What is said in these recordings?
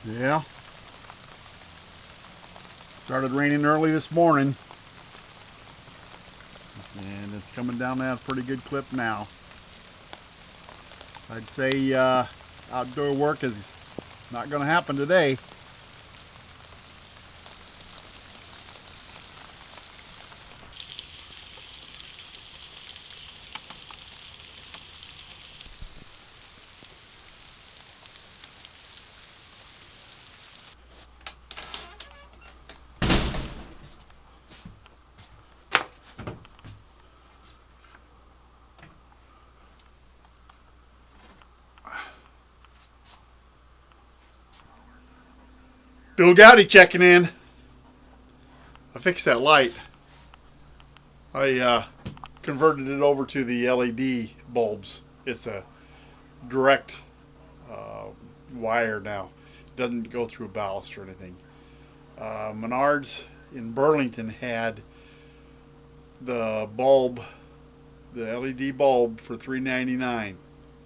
Yeah. Started raining early this morning. And it's coming down at a pretty good clip now. I'd say outdoor work is not going to happen today. Bill Goudy checking in. I fixed that light. I converted it over to the LED bulbs. It's a direct wire now. It doesn't go through a ballast or anything. Menards in Burlington had the bulb, the LED bulb for $3.99,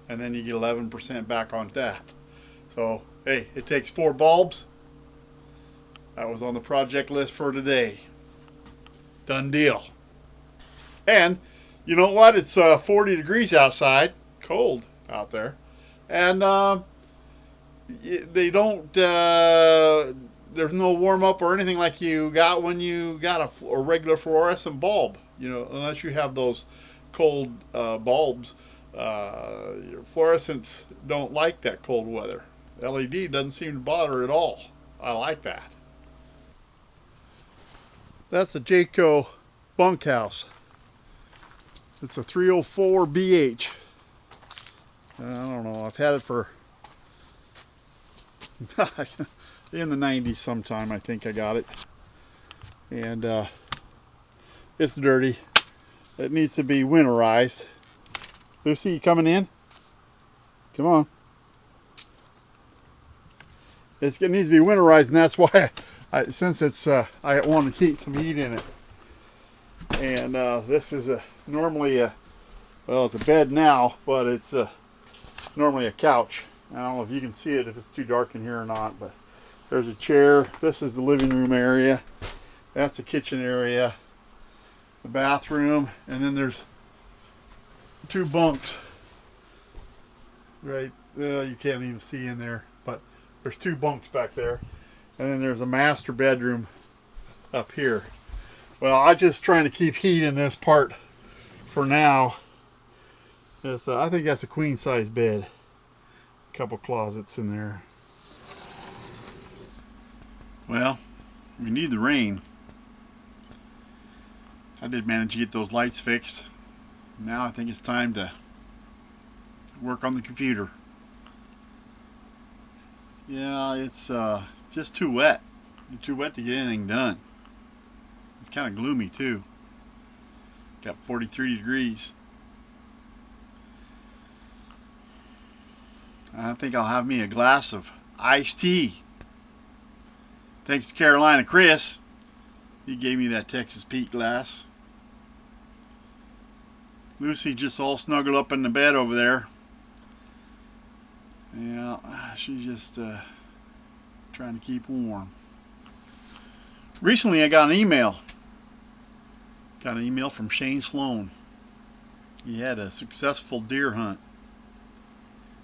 and then you get 11% back on that. So hey, it takes 4 bulbs. That was on the project list for today. Done deal. And you know what? It's 40 degrees outside, cold out there, and they don't. There's no warm up or anything like you got when you got a regular fluorescent bulb. You know, unless you have those cold bulbs. Fluorescents don't like that cold weather. LED doesn't seem to bother at all. I like that. That's the Jayco bunkhouse. It's a 304 BH. I don't know. I've had it for in the 90s sometime. I think I got it. And it's dirty. It needs to be winterized. Lucy, you coming in? Come on. It needs to be winterized, and that's why since it's I want to keep some heat in it. And this is normally well, it's a bed now, but it's normally a couch. I don't know if you can see it if it's too dark in here or not, but there's a chair. This is the living room area. That's the kitchen area, the bathroom, and then there's 2 bunks. Right, you can't even see in there, but there's 2 bunks back there. And then there's a master bedroom up here. Well, I'm just trying to keep heat in this part for now. I think that's a queen size bed. A couple closets in there. Well, we need the rain. I did manage to get those lights fixed. Now I think it's time to work on the computer. Yeah, it's just too wet. Too wet to get anything done. It's kind of gloomy too. Got 43 degrees. I think I'll have me a glass of iced tea. Thanks to Carolina Chris. He gave me that Texas Pete glass. Lucy just all snuggled up in the bed over there. Yeah, she's just trying to keep warm. Recently I got an email. Got an email from Shane Sloan. He had a successful deer hunt.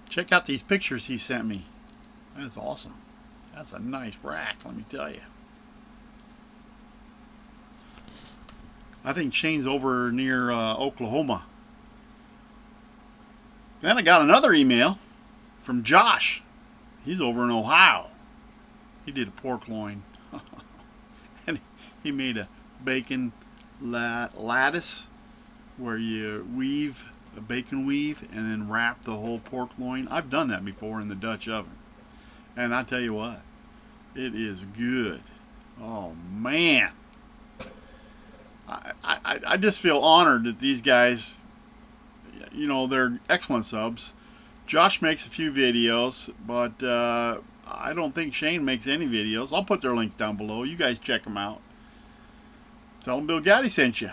Check out these pictures he sent me. That's awesome. That's a nice rack, let me tell you. I think Shane's over near Oklahoma. Then I got another email from Josh. He's over in Ohio. He did a pork loin. And he made a bacon lattice where you weave a bacon weave and then wrap the whole pork loin. I've done that before in the Dutch oven. And I tell you what, it is good. Oh man. I just feel honored that these guys, you know, they're excellent subs. Josh makes a few videos, but I don't think Shane makes any videos. I'll put their links down below. You guys check them out. Tell them Bill Goudy sent you.